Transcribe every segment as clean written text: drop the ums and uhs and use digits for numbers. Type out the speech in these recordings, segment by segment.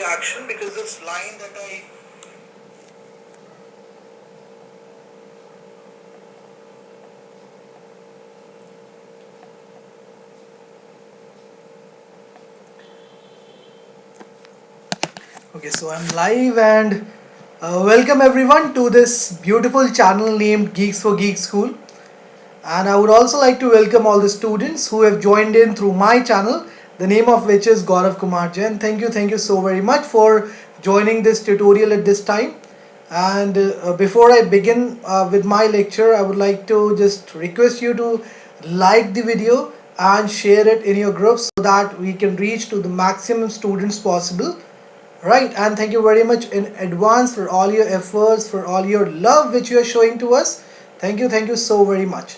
distraction because this line that I Okay, so I'm live and welcome everyone to this beautiful channel named Geeks for Geeks School. And I would also like to welcome all the students who have joined in through my channel, the name of which is Gaurav Kumar Jain. Thank you so very much for joining this tutorial at this time. And before I begin with my lecture, I would like to just request you to like the video and share it in your groups so that we can reach to the maximum students possible. Right, and thank you very much in advance for all your efforts, for all your love which you are showing to us. Thank you so very much.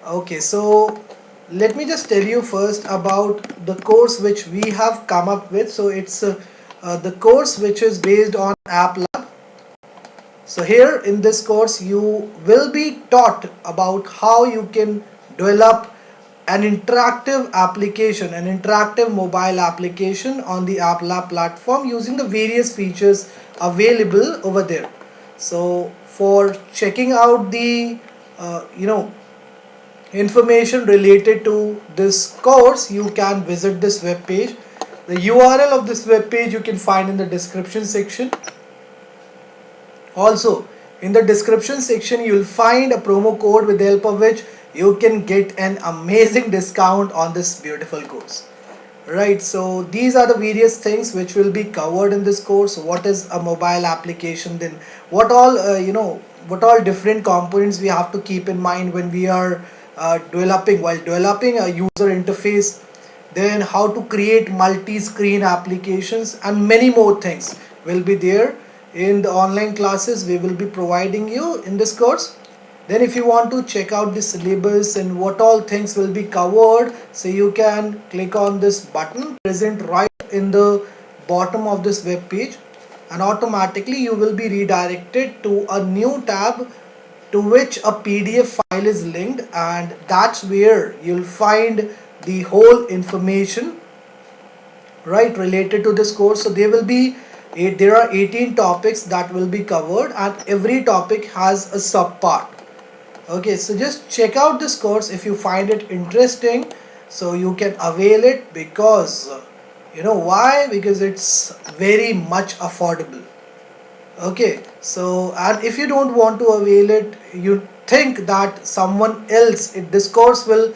Okay, so let me just tell you first about the course which we have come up with. So it's the course which is based on App Lab. So here in this course you will be taught about how you can develop an interactive application, an interactive mobile application on the App Lab platform using the various features available over there. So for checking out the information related to this course, you can visit this web page. The URL of this web page you can find in the description section. Also, in the description section, you will find a promo code with the help of which you can get an amazing discount on this beautiful course. Right, so these are the various things which will be covered in this course. What is a mobile application? Then what all what all different components we have to keep in mind when we are while developing a user interface. Then how to create multi-screen applications and many more things will be there in the online classes we will be providing you in this course. Then if you want to check out the syllabus and what all things will be covered, so you can click on this button present right in the bottom of this web page, and automatically you will be redirected to a new tab to which a PDF file is linked, and that's where you'll find the whole information right related to this course. So there are 18 topics that will be covered and every topic has a subpart. Okay, so just check out this course if you find it interesting, so you can avail it because you know why, because it's very much affordable. Okay, so and if you don't want to avail it, you think that someone else this course will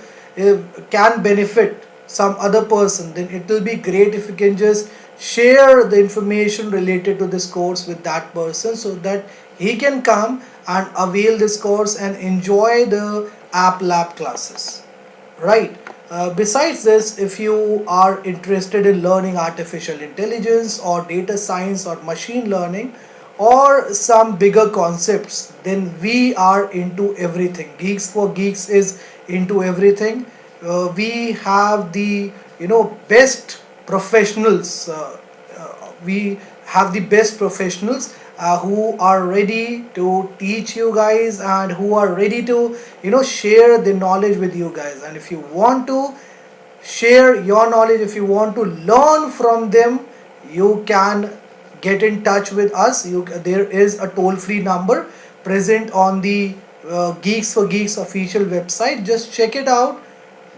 can benefit some other person, then it will be great if you can just share the information related to this course with that person so that he can come and avail this course and enjoy the App Lab classes. Right. Besides this, if you are interested in learning artificial intelligence or data science or machine learning or some bigger concepts, then we are into everything. Geeks for Geeks is into everything. We have the best professionals. We have the best professionals who are ready to teach you guys and who are ready to share the knowledge with you guys. And if you want to share your knowledge, if you want to learn from them, you can get in touch with us. There is a toll-free number present on the Geeks for Geeks official website. Just check it out,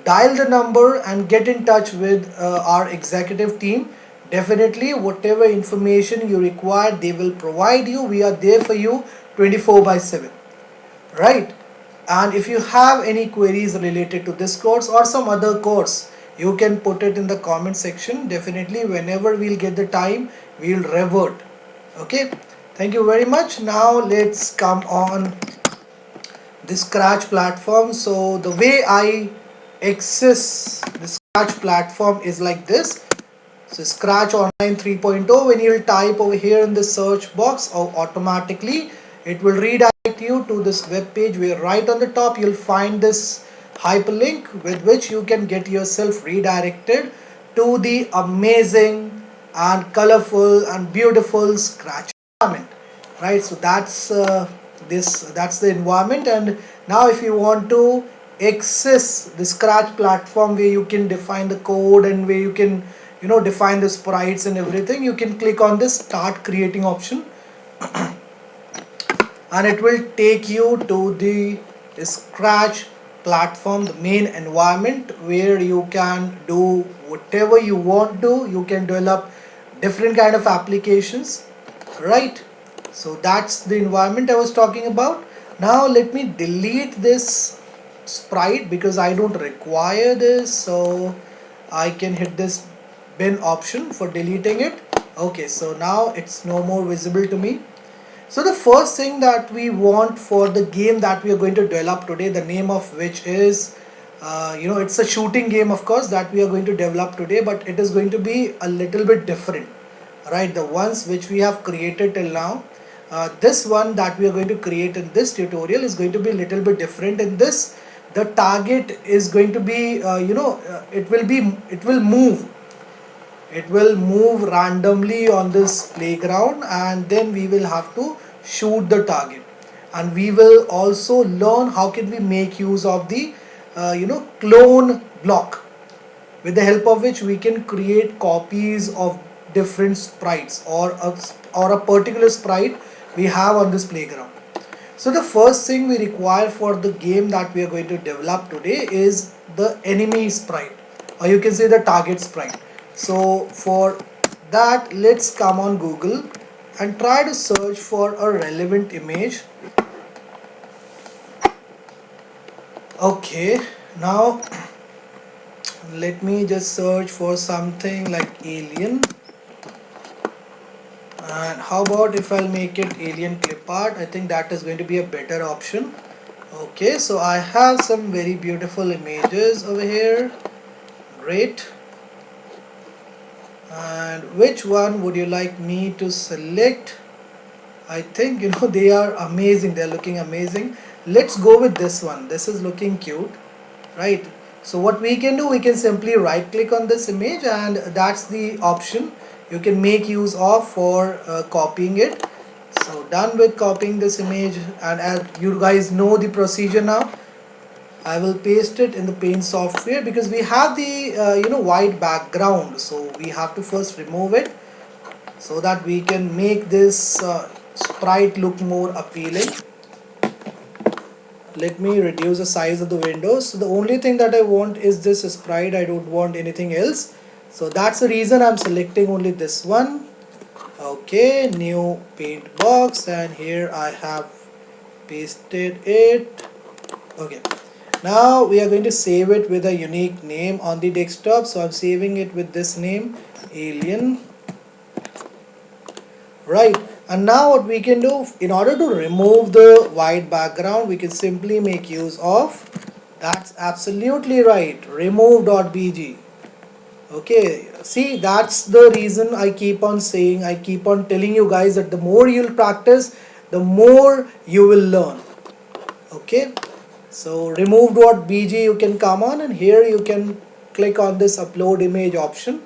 dial the number and get in touch with our executive team. Definitely whatever information you require, they will provide you. We are there for you 24/7. Right, and if you have any queries related to this course or some other course, you can put it in the comment section. Definitely whenever we'll get the time, we'll revert. Okay, thank you very much. Now let's come on the Scratch platform. So the way I access the Scratch platform is like this. So Scratch Online 3.0, when you'll type over here in the search box, automatically it will redirect you to this web page where right on the top you'll find this hyperlink with which you can get yourself redirected to the amazing and colorful and beautiful Scratch environment. Right, so that's that's the environment. And now if you want to access the Scratch platform where you can define the code and where you can define the sprites and everything, you can click on this start creating option, and it will take you to the Scratch platform, the main environment where you can do whatever you want to. You can develop different kind of applications, right? So that's the environment I was talking about. Now let me delete this sprite because I don't require this, so I can hit this bin option for deleting it. Okay, so now it's no more visible to me. So the first thing that we want for the game that we are going to develop today, the name of which is, it's a shooting game, of course, that we are going to develop today, but it is going to be a little bit different, right? The ones which we have created till now, this one that we are going to create in this tutorial is going to be a little bit different. In this, the target is going to be, it will move randomly on this playground, and then we will have to shoot the target. And we will also learn how can we make use of the clone block, with the help of which we can create copies of different sprites, or a particular sprite we have on this playground. So the first thing we require for the game that we are going to develop today is the enemy sprite, or you can say the target sprite. So for that, let's come on Google and try to search for a relevant image. Okay, now let me just search for something like alien. And how about if I'll make it alien clip art? I think that is going to be a better option. Okay, so I have some very beautiful images over here. Great. And which one would you like me to select? I think they are amazing, they're looking amazing. Let's go with this one. This is looking cute, right? So what we can do, we can simply right click on this image, and that's the option you can make use of for copying it. So done with copying this image, and as you guys know the procedure now, I will paste it in the Paint software because we have the white background, so we have to first remove it so that we can make this sprite look more appealing. Let me reduce the size of the windows. So the only thing that I want is this sprite, I don't want anything else. So that's the reason I'm selecting only this one. Okay, new paint box, and here I have pasted it. Okay, now we are going to save it with a unique name on the desktop. So I'm saving it with this name, alien. Right, and now what we can do, in order to remove the white background, we can simply make use of, that's absolutely right, remove.bg. Okay, see, that's the reason I keep on saying, I keep on telling you guys that the more you'll practice, the more you will learn. Okay, so remove.bg, you can come on, and here you can click on this upload image option,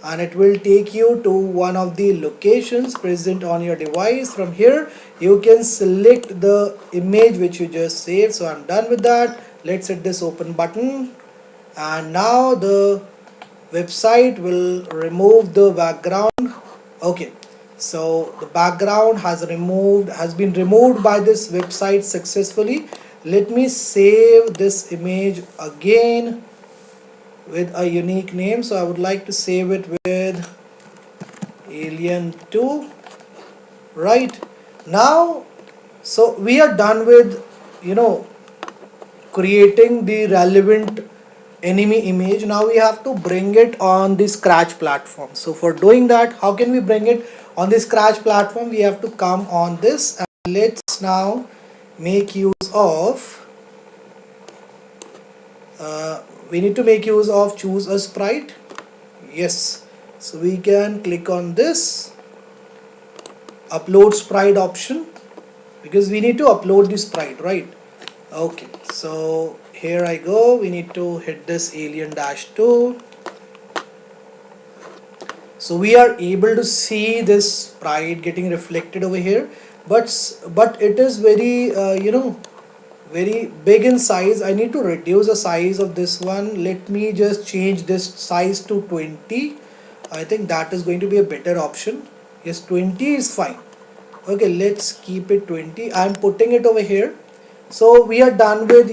and it will take you to one of the locations present on your device. From here you can select the image which you just saved. So I'm done with that. Let's hit this open button, and now the website will remove the background. Okay, so the background has been removed by this website successfully. Let me save this image again with a unique name. So I would like to save it with alien 2. Right, now, so we are done with creating the relevant enemy image. Now we have to bring it on the Scratch platform. So for doing that, how can we bring it on the Scratch platform? We have to come on this, and let's now make use of we need to make use of choose a sprite. Yes, so we can click on this upload sprite option because we need to upload the sprite, right? Okay, so here I go. We need to hit this alien-2. So we are able to see this sprite getting reflected over here, but it is very very big in size. I need to reduce the size of this one. Let me just change this size to 20. I think that is going to be a better option. Yes, 20 is fine. Okay, let's keep it 20. I'm putting it over here. So we are done with,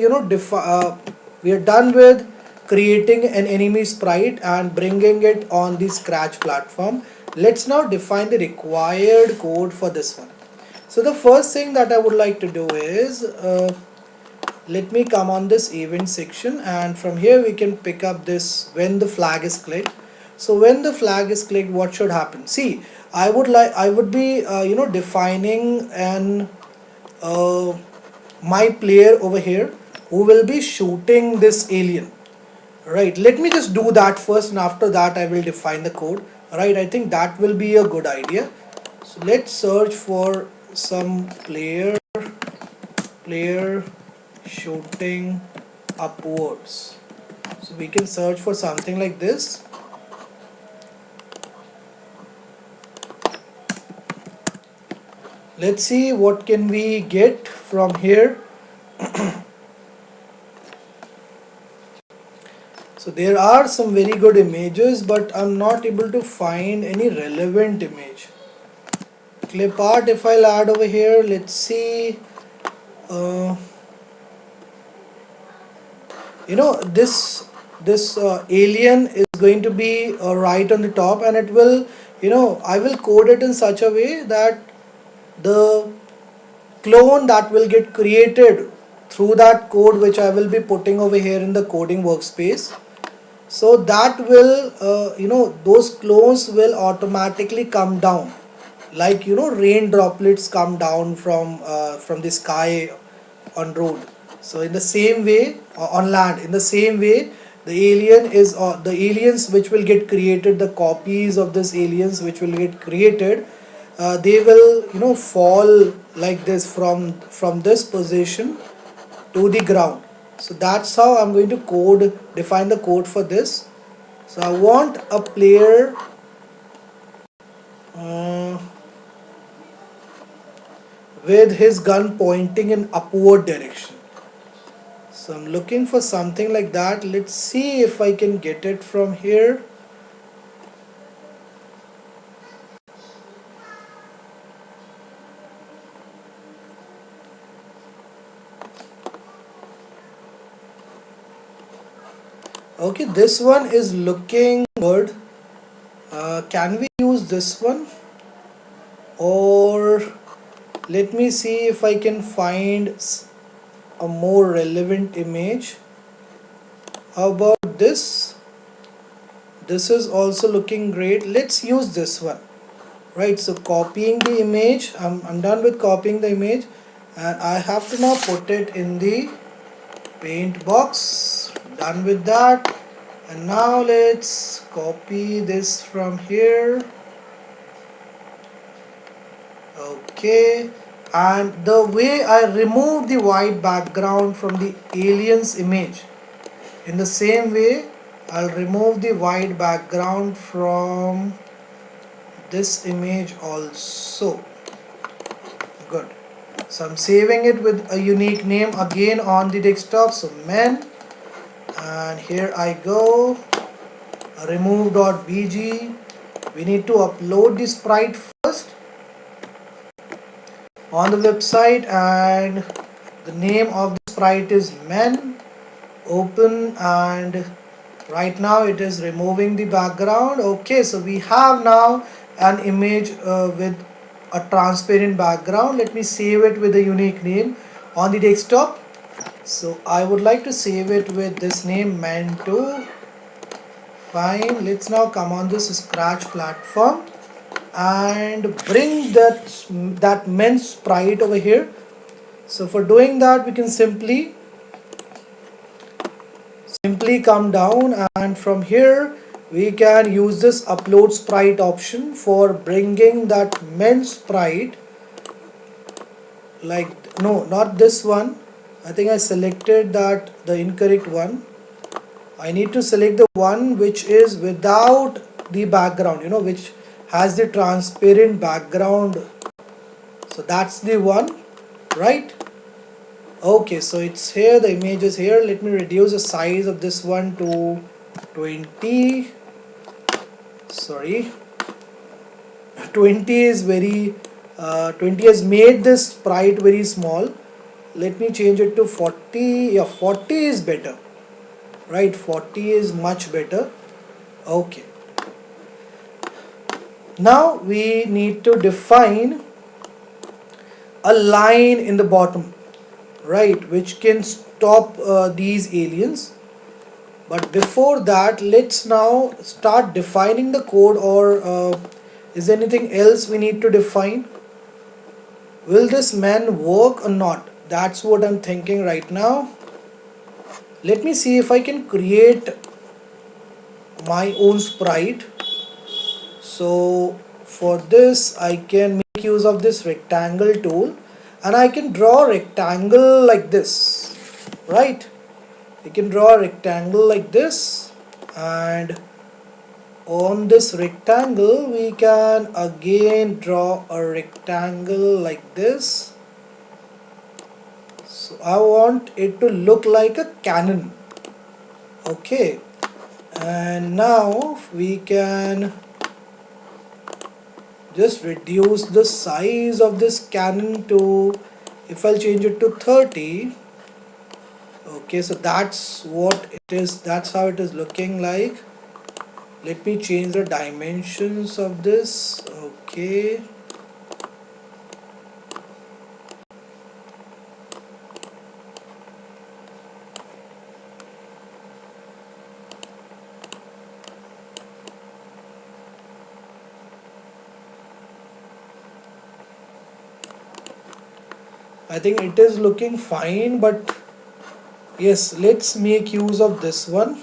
we are done with creating an enemy sprite and bringing it on the Scratch platform. Let's now define the required code for this one. So the first thing that I would like to do is, let me come on this event section, and from here we can pick up this when the flag is clicked. So when the flag is clicked, what should happen? See, I would be defining an my player over here who will be shooting this alien. Right, let me just do that first, and after that I will define the code. Right, I think that will be a good idea. So let's search for some player shooting upwards. So we can search for something like this. Let's see what can we get from here. So there are some very good images, but I'm not able to find any relevant image. Clip art, if I'll add over here, let's see. This alien is going to be right on the top, and it will, I will code it in such a way that the clone that will get created through that code, which I will be putting over here in the coding workspace, so that will those clones will automatically come down, like rain droplets come down from the sky on road. So in the same way, on land, in the same way, the aliens which will get created, the copies of this aliens which will get created, they will fall like this from this position to the ground. So that's how I'm going to define the code for this. So I want a player with his gun pointing in upward direction. So I'm looking for something like that. Let's see if I can get it from here. Okay, this one is looking good. Can we use this one? Or let me see if I can find a more relevant image. How about this? This is also looking great. Let's use this one. Right, so copying the image, I'm done with copying the image, and I have to now put it in the paint box. Done with that. And now let's copy this from here. Okay, and the way I remove the white background from the alien's image, in the same way I'll remove the white background from this image also. Good. So I'm saving it with a unique name again on the desktop. So men, and here I go, remove.bg. We need to upload the sprite first on the website, and the name of the sprite is men. Open, and right now it is removing the background. Okay, so we have now an image with a transparent background. Let me save it with a unique name on the desktop. So I would like to save it with this name, men2. Fine. Let's now come on this Scratch platform and bring that men sprite over here. So for doing that, we can simply come down, and from here we can use this upload sprite option for bringing that men sprite. Like, no, not this one. I think I selected the incorrect one. I need to select the one which is without the background, which has the transparent background. So that's the one, right? Okay, so it's here, the image is here. Let me reduce the size of this one to 20. sorry, 20 is very 20 has made this sprite very small. Let me change it to 40. Yeah, 40 is better, right? 40 is much better. Okay, now we need to define a line in the bottom, right, which can stop these aliens. But before that, let's now start defining the code, or is there anything else we need to define? Will this man work or not? That's what I'm thinking right now. Let me see if I can create my own sprite. So for this, I can make use of this rectangle tool, and I can draw a rectangle like this, right? We can draw a rectangle like this, and on this rectangle we can again draw a rectangle like this. So I want it to look like a cannon. Okay, and now we can just reduce the size of this cannon to, if I'll change it to 30. Okay, so that's what it is, that's how it is looking like. Let me change the dimensions of this. Okay, I think it is looking fine, but yes, let's make use of this one,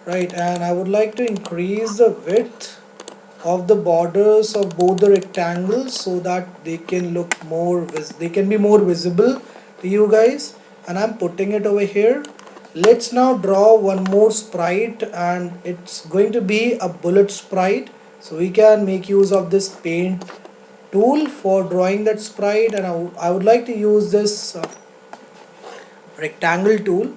right? And I would like to increase the width of the borders of both the rectangles so that they can look more they can be more visible to you guys. And I'm putting it over here. Let's now draw one more sprite, and it's going to be a bullet sprite. So we can make use of this paint tool for drawing that sprite, and I would like to use this rectangle tool.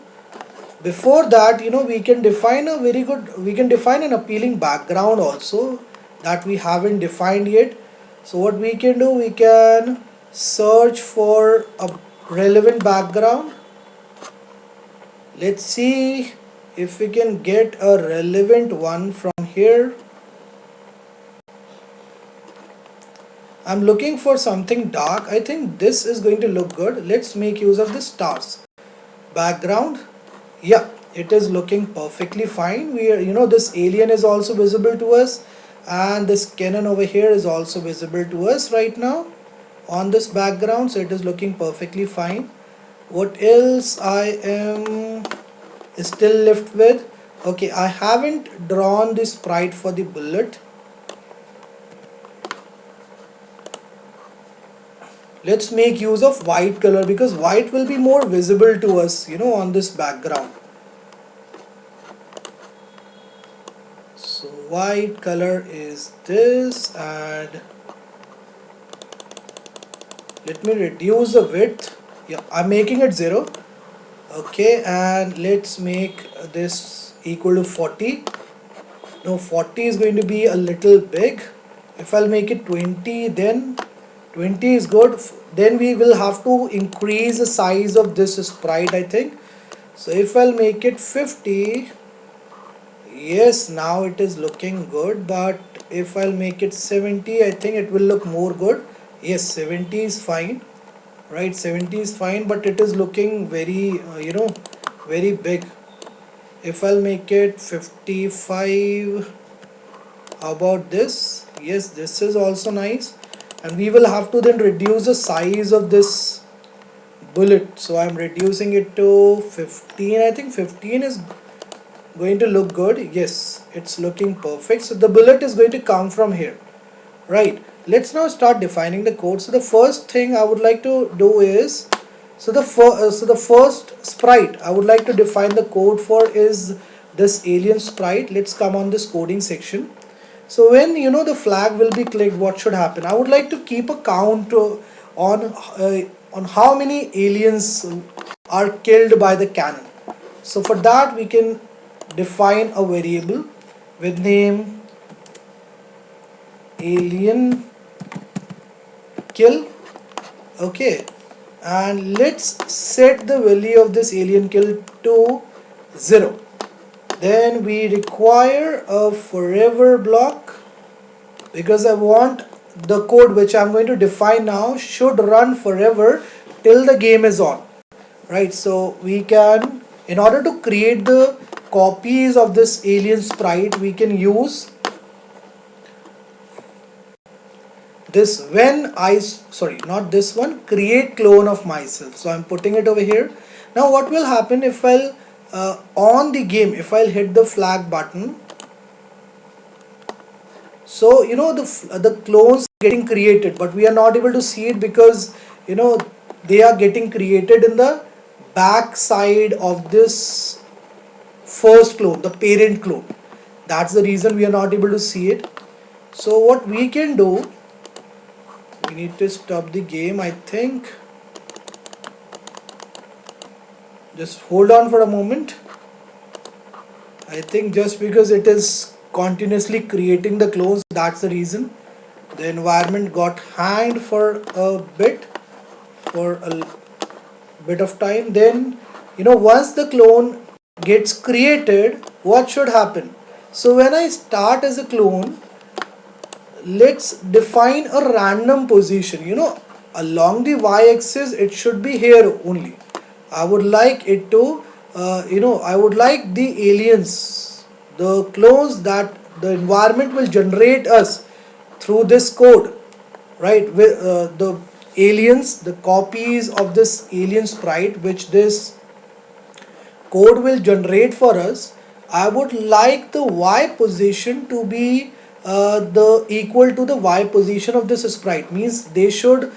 Before that, we can define an appealing background also that we haven't defined yet. So what we can do, we can search for a relevant background. Let's see if we can get a relevant one from here. I'm looking for something dark. I think this is going to look good. Let's make use of the stars background. Yeah, it is looking perfectly fine. We are, this alien is also visible to us, and this cannon over here is also visible to us right now on this background. So it is looking perfectly fine. What else I am still left with? Okay, I haven't drawn the sprite for the bullet. Let's make use of white color, because white will be more visible to us, on this background. So white color is this, and let me reduce the width. Yeah, I'm making it 0. Okay, and let's make this equal to 40. No, 40 is going to be a little big. If I'll make it 20, then 20 is good. Then we will have to increase the size of this sprite, I think. So if I'll make it 50, yes, now it is looking good. But if I'll make it 70, I think it will look more good. Yes, 70 is fine, right? 70 is fine, but it is looking very very big. If I'll make it 55, how about this? Yes, this is also nice. And we will have to then reduce the size of this bullet. So I'm reducing it to 15. I think 15 is going to look good. Yes, it's looking perfect. So the bullet is going to come from here, right? Let's now start defining the code. So the first thing I would like to do is, so the first sprite I would like to define the code for is this alien sprite. Let's come on this coding section. So when the flag will be clicked, what should happen? I would like to keep a count on how many aliens are killed by the cannon. So for that we can define a variable with name alien kill. Okay, and let's set the value of this alien kill to 0. Then we require a forever block, because I want the code which I'm going to define now should run forever till the game is on. Right, so we can, in order to create the copies of this alien sprite, we can use this not this one, create clone of myself. So I'm putting it over here. Now what will happen if I'll on the game, if I'll hit the flag button, so the clones getting created, but we are not able to see it because they are getting created in the back side of this first clone, the parent clone. That's the reason we are not able to see it. So what we can do, we need to stop the game, I think. Just hold on for a moment. I think just because it is continuously creating the clones, that's the reason. The environment got hanged for a bit of time. Then once the clone gets created, what should happen? So when I start as a clone, let's define a random position. Along the y-axis it should be here only. I would like it to I would like the aliens, the clones that the environment will generate us through this code, right? With the aliens, the copies of this alien sprite which this code will generate for us, I would like the y position to be the equal to the y position of this sprite. Means they should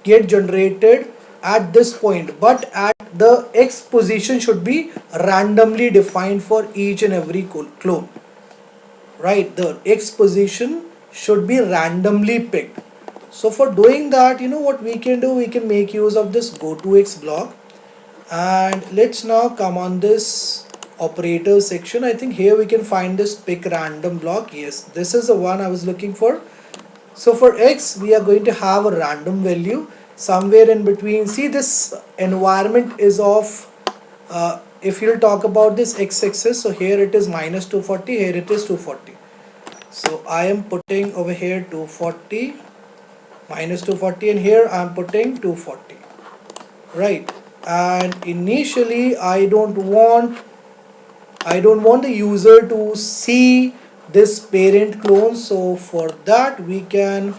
get generated at this point, but at the x position should be randomly defined for each and every clone. Right, the x position should be randomly picked. So for doing that, what we can do, we can make use of this go to x block. And let's now come on this operator section. I think here we can find this pick random block. Yes, this is the one I was looking for. So for x, we are going to have a random value somewhere in between. See, this environment is of if you'll talk about this x-axis, so here it is minus 240, here it is 240. So I am putting over here 240, minus 240, and here I am putting 240. Right, and initially I don't want the user to see this parent clone, so for that we can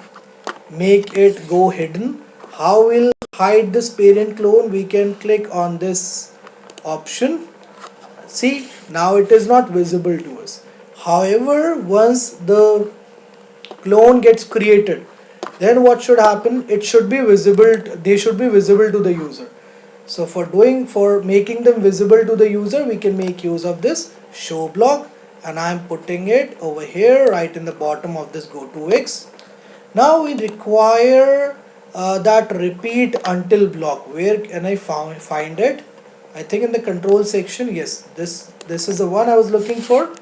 make it go hidden. How will hide this parent clone? We can click on this option. See, now it is not visible to us. However, once the clone gets created, then what should happen? It should be visible, they should be visible to the user. So for making them visible to the user, we can make use of this show block, and I am putting it over here right in the bottom of this go to x. Now we require that repeat until block. Where can I find it? I think in the control section. Yes, this is the one I was looking for.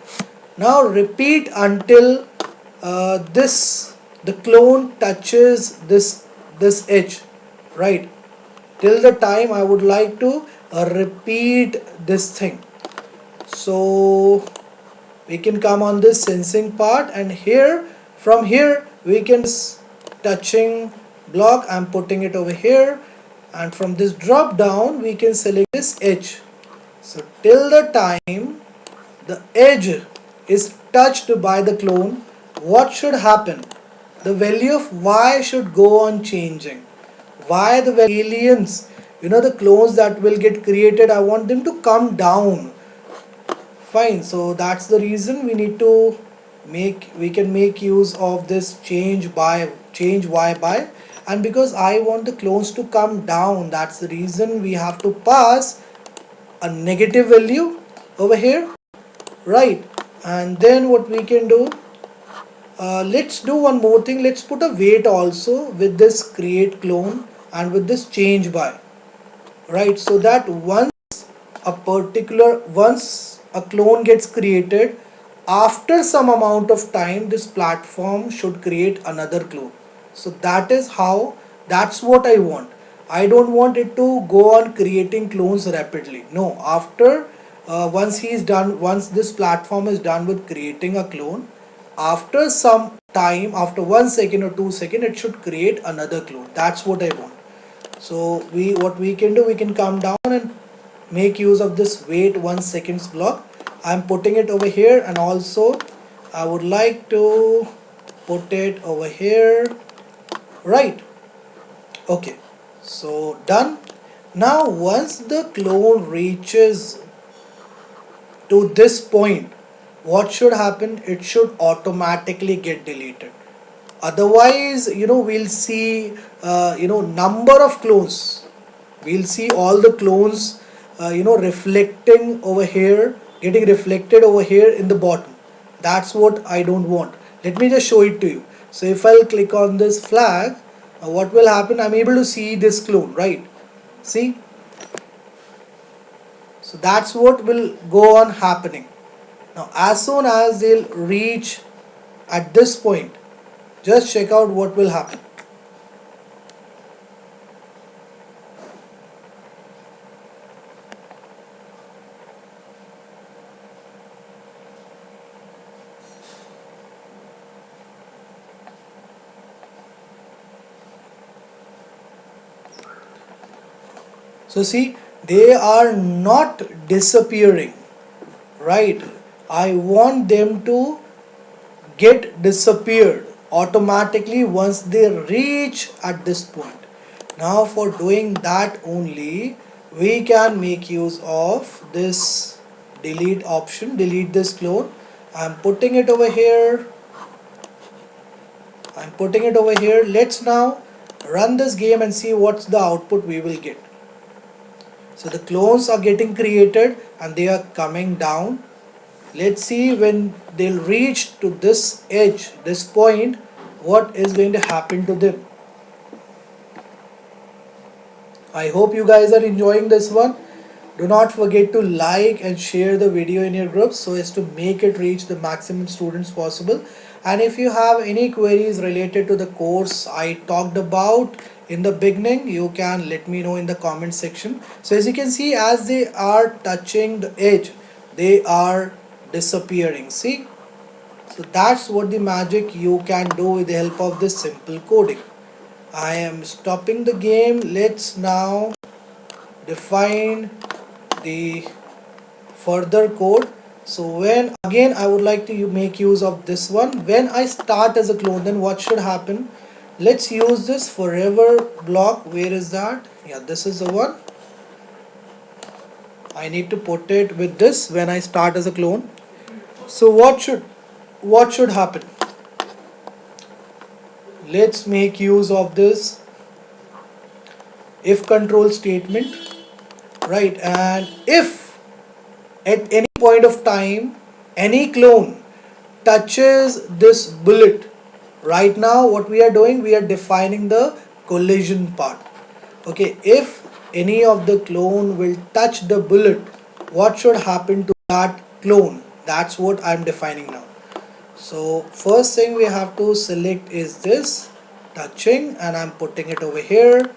Now repeat until the clone touches this edge, right? Till the time I would like to repeat this thing. So we can come on this sensing part, and here from here we can touching block. I'm putting it over here, and from this drop down we can select this edge. So till the time the edge is touched by the clone, what should happen? The value of y should go on changing. Why the aliens, the clones that will get created, I want them to come down. Fine, so that's the reason we can make use of this change y by, and because I want the clones to come down, that's the reason we have to pass a negative value over here, right? And then what we can do, let's do one more thing. Let's put a weight also with this create clone and with this change by, right? So that once a clone gets created, after some amount of time this platform should create another clone. So that is how, that's what I want. I don't want it to go on creating clones rapidly. No, after once he is done, once this platform is done with creating a clone, after some time, after 1 second or 2 seconds, it should create another clone. That's what I want. So we, what we can do, we can come down and make use of this wait 1 seconds block. I'm putting it over here, and also I would like to put it over here, right? Okay, so done. Now once the clone reaches to this point, what should happen? It should automatically get deleted. Otherwise, we'll see number of clones. We'll see all the clones reflecting over here, getting reflected over here in the bottom. That's what I don't want. Let me just show it to you. So if I'll click on this flag, what will happen? I'm able to see this clone, right? See, so that's what will go on happening. Now as soon as they'll reach at this point, just check out what will happen. So see, they are not disappearing, right? I want them to get disappeared automatically once they reach at this point. Now for doing that only, we can make use of this delete option, delete this clone. I'm putting it over here. I'm putting it over here. Let's now run this game and see what's the output we will get. So the clones are getting created and they are coming down. Let's see when they'll reach to this edge, this point, what is going to happen to them. I hope you guys are enjoying this one. Do not forget to like and share the video in your groups so as to make it reach the maximum students possible. And if you have any queries related to the course I talked about in the beginning, you can let me know in the comment section. So as you can see, as they are touching the edge, they are disappearing. See, so that's what the magic you can do with the help of this simple coding. I am stopping the game. Let's now define the further code. So when again I would like to make use of this one, when I start as a clone, then what should happen? Let's use this forever block. Where is that? Yeah, this is the one. I need to put it with this when I start as a clone. So what should happen? Let's make use of this if control statement, right? And if at any point of time any clone touches this bullet, right now what we are doing, we are defining the collision part. Okay, if any of the clone will touch the bullet, what should happen to that clone? That's what I'm defining now. So first thing we have to select is this touching, and I'm putting it over here.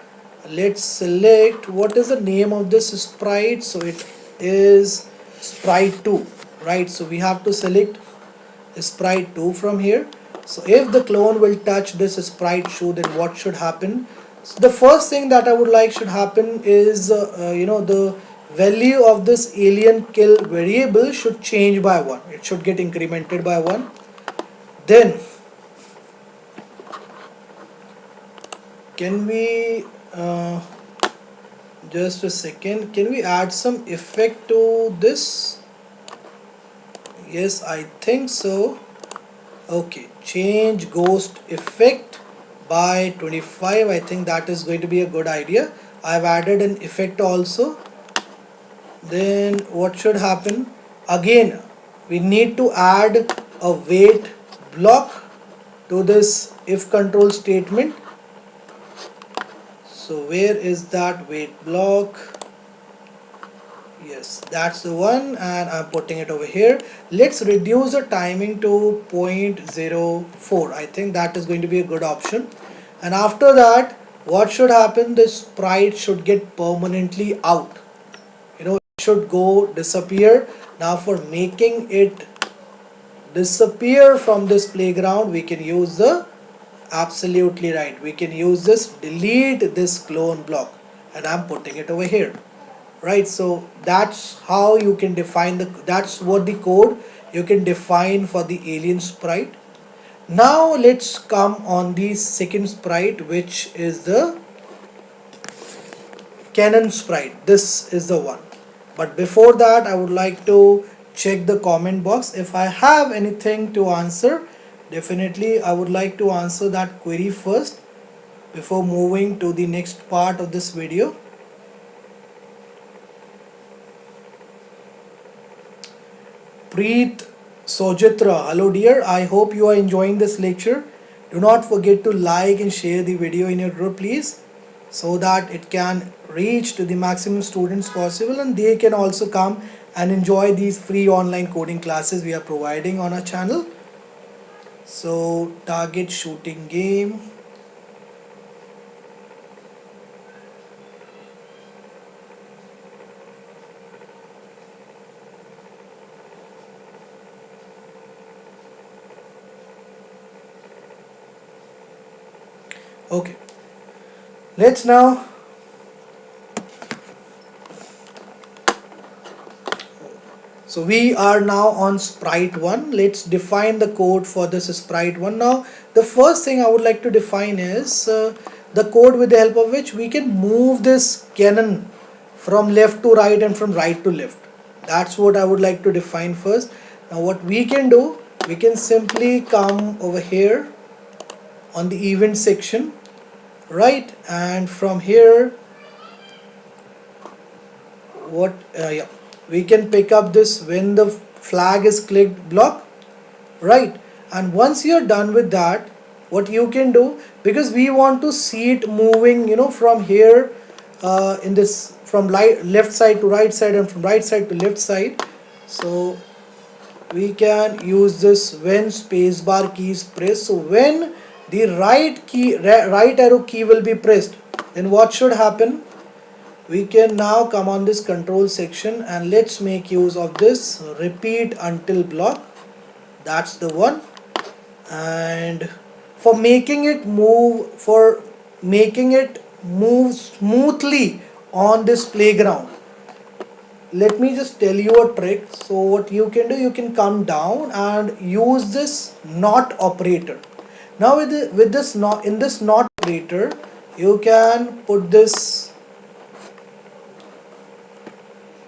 Let's select what is the name of this sprite. So it is sprite 2, right? So we have to select sprite 2 from here. So if the clone will touch this sprite shoe, then what should happen? So the first thing that I would like should happen is the value of this alien kill variable should change by 1. It should get incremented by 1. Then can we just a second, can we add some effect to this? Yes, I think so. Okay, change ghost effect by 25. I think that is going to be a good idea. I've added an effect also. Then what should happen? Again, we need to add a wait block to this if control statement. So where is that wait block? Yes, that's the one, and I'm putting it over here. Let's reduce the timing to 0.04. I think that is going to be a good option. And after that, what should happen? This sprite should get permanently out. It should go disappear. Now for making it disappear from this playground, we can use the absolutely right. We can use this delete this clone block, and I'm putting it over here. Right, so that's how you can define that's what the code you can define for the alien sprite. Now let's come on the second sprite, which is the Canon sprite. This is the one. But before that, I would like to check the comment box. If I have anything to answer, definitely I would like to answer that query first before moving to the next part of this video. Preet Sojitra, hello dear, I hope you are enjoying this lecture. Do not forget to like and share the video in your group please, so that it can reach to the maximum students possible and they can also come and enjoy these free online coding classes we are providing on our channel. So target shooting game. Okay, let's now so we are now on sprite 1. Let's define the code for this sprite 1. Now the first thing I would like to define is the code with the help of which we can move this cannon from left to right and from right to left. That's what I would like to define first. Now what we can do, we can simply come over here on the event section, right, and from here we can pick up this when the flag is clicked block, right. And once you're done with that, what you can do, because we want to see it moving from here in this from left side to right side and from right side to left side, so we can use this when spacebar key is pressed. So when the right arrow key will be pressed, then what should happen? We can now come on this control section and let's make use of this repeat until block. That's the one. And for making it move smoothly on this playground, let me just tell you a trick. So what you can do, you can come down and use this not operator. Now with this not in this not operator, you can put this,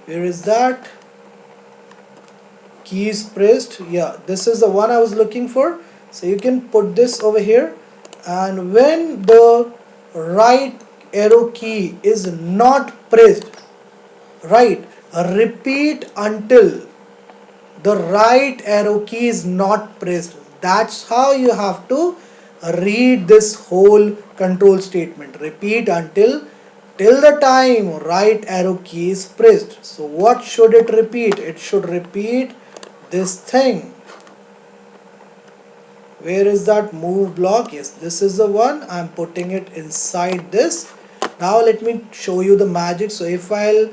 where is that, keys pressed, yeah, this is the one I was looking for. So you can put this over here, and when the right arrow key is not pressed, right, repeat until the right arrow key is not pressed. That's how you have to read this whole control statement. Repeat until till the time right arrow key is pressed. So what should it repeat? It should repeat this thing. Where is that move block? Yes, this is the one. I'm putting it inside this. Now let me show you the magic. So if I'll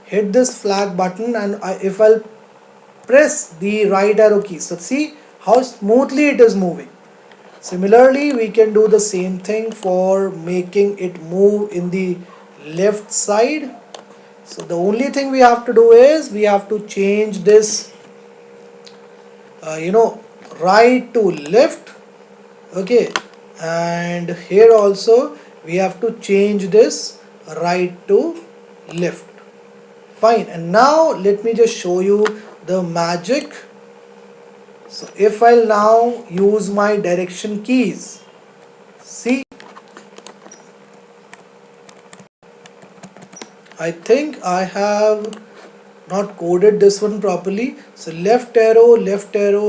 hit this flag button and if I'll press the right arrow key, so see how smoothly it is moving. Similarly, we can do the same thing for making it move in the left side. So the only thing we have to do is we have to change this right to left, okay, and here also we have to change this right to left. Fine, and now let me just show you the magic. So if I'll now use my direction keys, see, I think I have not coded this one properly. So left arrow,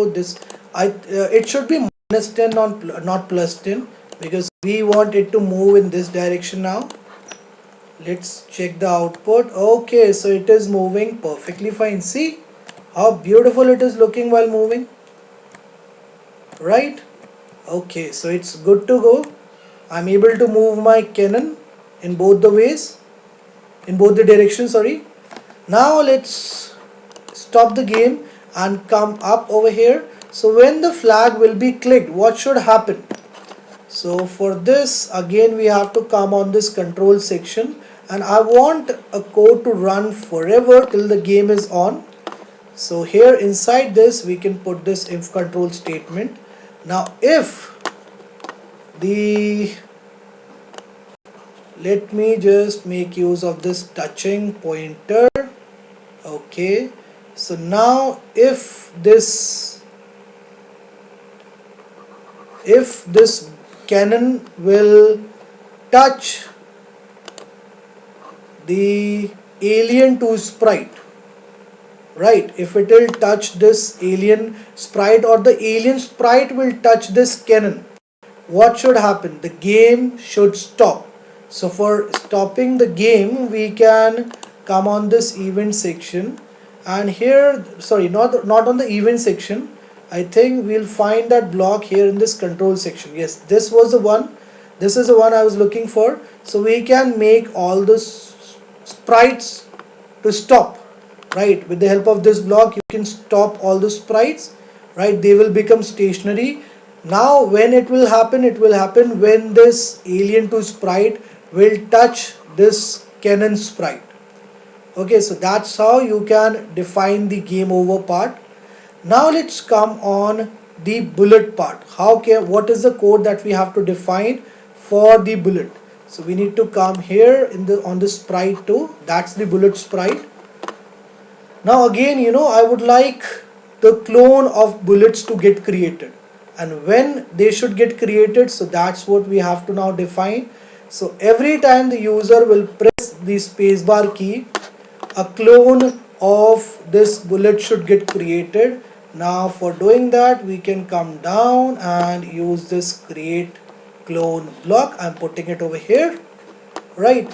this it should be -10 not +10, because we want it to move in this direction now. Let's check the output. Okay, so it is moving perfectly fine. See how beautiful it is looking while moving, right? Okay, so it's good to go. I'm able to move my cannon in both the ways, in both the directions, sorry. Now let's stop the game and come up over here. So when the flag will be clicked, what should happen? So for this, again we have to come on this control section, and I want a code to run forever till the game is on. So here inside this we can put this if control statement. Now if the, let me just make use of this touching pointer. Okay, so now if this cannon will touch the alien to sprite, right, if it will touch this alien sprite or the alien sprite will touch this cannon, what should happen? The game should stop. So for stopping the game we can come on this event section, and here, sorry, not on the event section, I think we'll find that block here in this control section. Yes, this was the one, this is the one I was looking for. So we can make all the sprites to stop, right? With the help of this block you can stop all the sprites, right? They will become stationary. Now when it will happen when this alien to sprite will touch this cannon sprite. Okay, so that's how you can define the game over part. Now let's come on the bullet part. What is the code that we have to define for the bullet? So we need to come here on the sprite 2, that's the bullet sprite. Now again, I would like the clone of bullets to get created, and when they should get created, so that's what we have to now define. So every time the user will press the spacebar key, a clone of this bullet should get created. Now for doing that we can come down and use this create clone block. I'm putting it over here, right?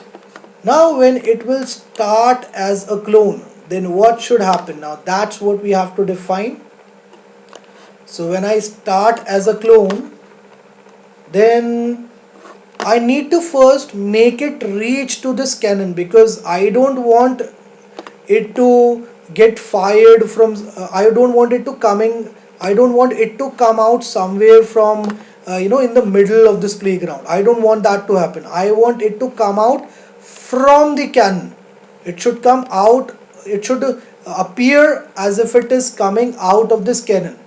Now when it will start as a clone, then what should happen? Now that's what we have to define. So when I start as a clone, then I need to first make it reach to this cannon, because I don't want it to get fired from, I don't want it to come out somewhere from in the middle of this playground. I don't want that to happen. I want it to come out from the cannon. It should come out, it should appear as if it is coming out of this cannon,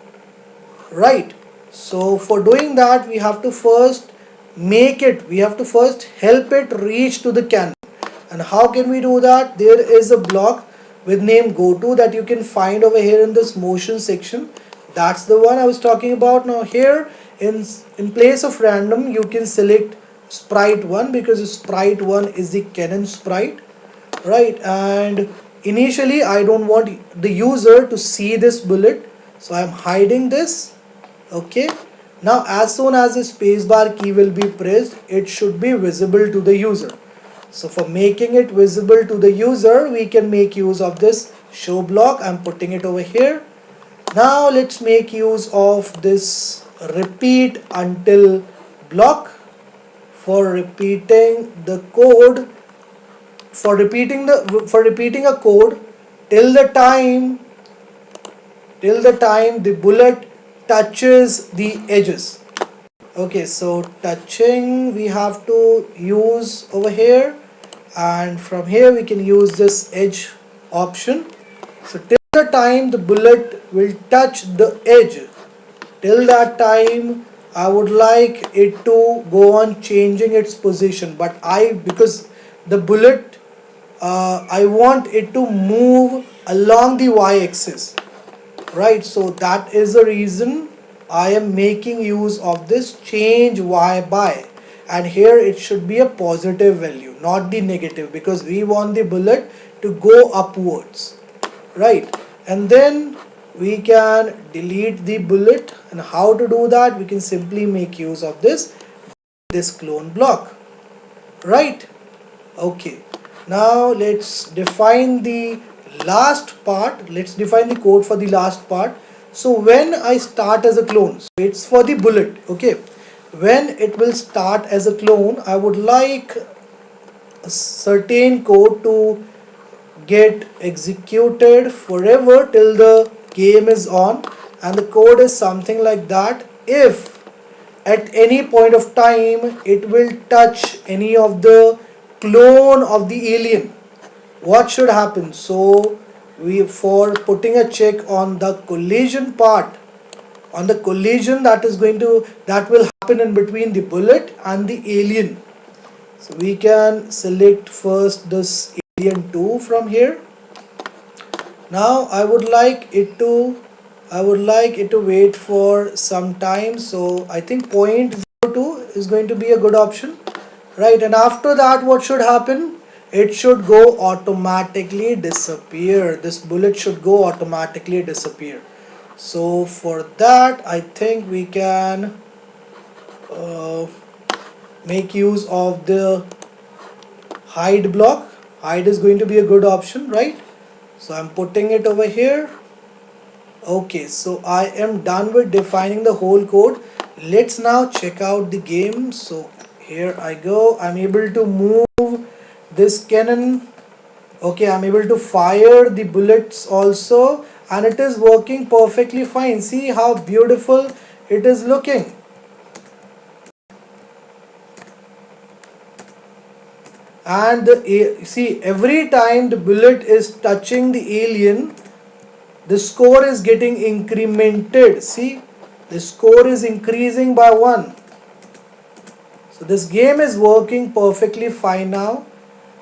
right? So for doing that we have to first help it reach to the cannon. And how can we do that? There is a block with name goto that you can find over here in this motion section. That's the one I was talking about. Now here in place of random you can select sprite 1, because sprite 1 is the cannon sprite, right? And initially I don't want the user to see this bullet, so I'm hiding this. Okay, now as soon as the spacebar key will be pressed, it should be visible to the user. So for making it visible to the user, we can make use of this show block. I'm putting it over here. Now let's make use of this repeat until block for repeating the code, for repeating a code till the time the bullet touches the edges. Okay, so touching we have to use over here, and from here we can use this edge option. So till the time the bullet will touch the edge, till that time I would like it to go on changing its position, but because the bullet I want it to move along the y-axis, right? So that is the reason I am making use of this change y by, and here it should be a positive value, not the negative, because we want the bullet to go upwards, right? And then we can delete the bullet, and how to do that? We can simply make use of this clone block, right? Okay, Now let's define the last part. Let's define the code for the last part. So when I start as a clone, so it's for the bullet. Okay, when it will start as a clone, I would like a certain code to get executed forever till the game is on, and the code is something like that. If at any point of time it will touch any of the clone of the alien, what should happen? So we, for putting a check on the collision part, on the collision that will happen in between the bullet and the alien, so we can select first this alien 2 from here. Now I would like it to wait for some time, so I think 0.02 is going to be a good option, right? And after that, what should happen? It should go automatically disappear. This bullet should go automatically disappear. So for that, I think we can uh, make use of the hide block. Hide is going to be a good option, right? So I'm putting it over here. Okay, so I am done with defining the whole code. Let's now check out the game. So here I go. I'm able to move this cannon. Okay, I'm able to fire the bullets also, and it is working perfectly fine. See how beautiful it is looking. And see, every time the bullet is touching the alien, the score is getting incremented. See, the score is increasing by 1. So this game is working perfectly fine now.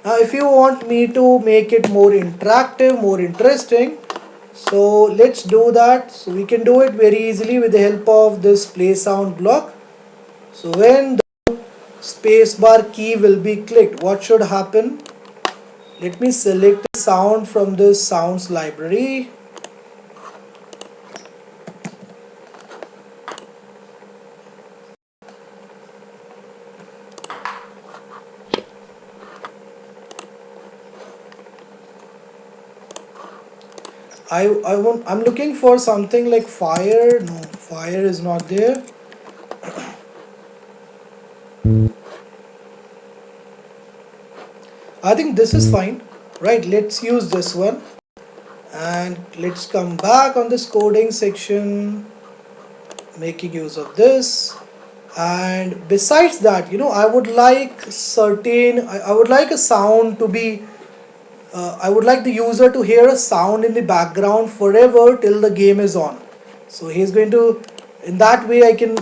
Now if you want me to make it more interactive, more interesting, so let's do that. So we can do it very easily with the help of this play sound block. So when the spacebar key will be clicked, what should happen? Let me select a sound from this sounds library. I'm looking for something like fire. No, fire is not there. I think this is fine, right? Let's use this one, and let's come back on this coding section, making use of this. And besides that, I would like I would like a sound to be I would like the user to hear a sound in the background forever till the game is on. So he's going to, in that way I can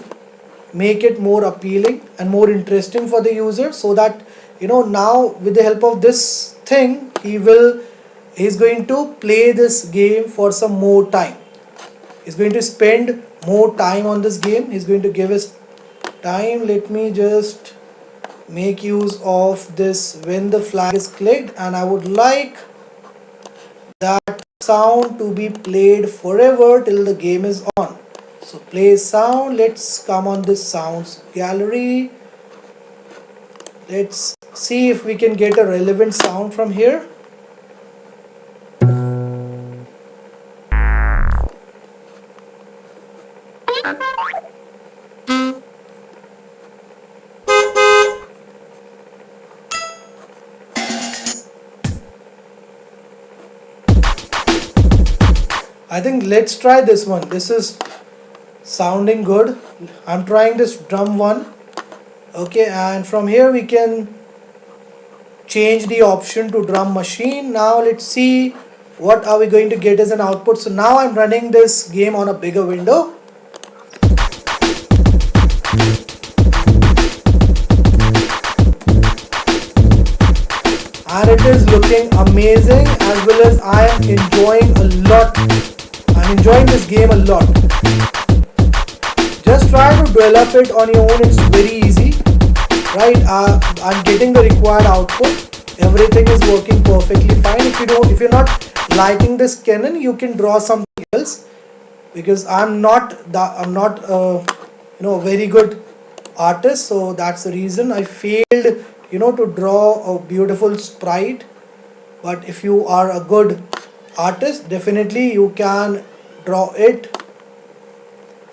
make it more appealing and more interesting for the user, so that now with the help of this thing he's going to play this game for some more time. He's going to spend more time on this game. He's going to give us time. Let me just make use of this when the flag is clicked, and I would like that sound to be played forever till the game is on. So play sound. Let's come on this sounds gallery. Let's see if we can get a relevant sound from here. I think let's try this one. This is sounding good. I'm trying this drum one. Okay, and from here we can change the option to drum machine. Now let's see what are we going to get as an output. So now I'm running this game on a bigger window. And it is looking amazing, as well as I am enjoying a lot. I'm enjoying this game a lot. Just try to develop it on your own. It's very easy, right? I'm getting the required output. Everything is working perfectly fine. If you're not liking this cannon, you can draw something else, because I'm not a very good artist, so that's the reason I failed to draw a beautiful sprite. But if you are a good artist, definitely you can draw it.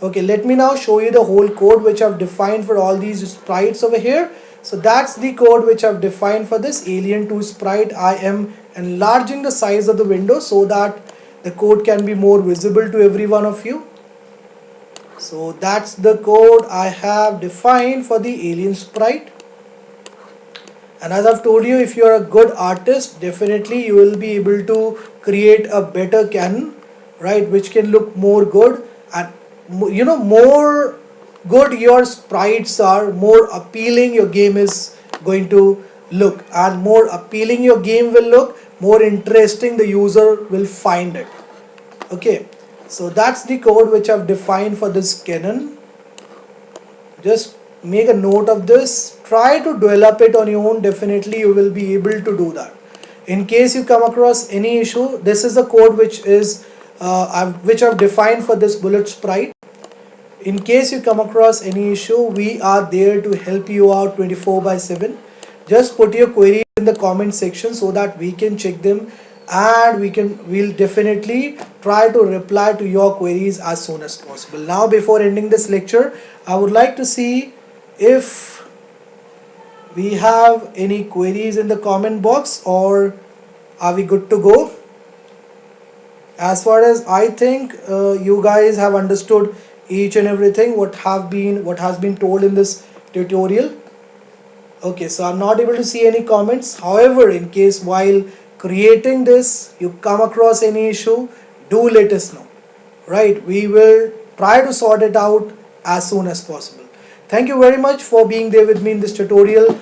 Okay, let me now show you the whole code which I've defined for all these sprites over here. So that's the code which I've defined for this alien 2 sprite. I am enlarging the size of the window so that the code can be more visible to every one of you. So that's the code I have defined for the alien sprite. And as I've told you, if you're a good artist, definitely you will be able to create a better cannon, right, which can look more good. And more good your sprites are, more appealing your game is going to look, and more appealing your game will look, more interesting the user will find it. Okay, so that's the code which I've defined for this cannon. Just make a note of this, try to develop it on your own. Definitely you will be able to do that. In case you come across any issue, this is the code which I've defined for this bullet sprite. In case you come across any issue, we are there to help you out 24/7. Just put your queries in the comment section so that we can check them, and we'll definitely try to reply to your queries as soon as possible. Now, before ending this lecture, I would like to see if we have any queries in the comment box, or are we good to go? As far as I think, you guys have understood each and everything what has been told in this tutorial. Okay, so I'm not able to see any comments. However, in case while creating this you come across any issue, do let us know, right? We will try to sort it out as soon as possible. Thank you very much for being there with me in this tutorial.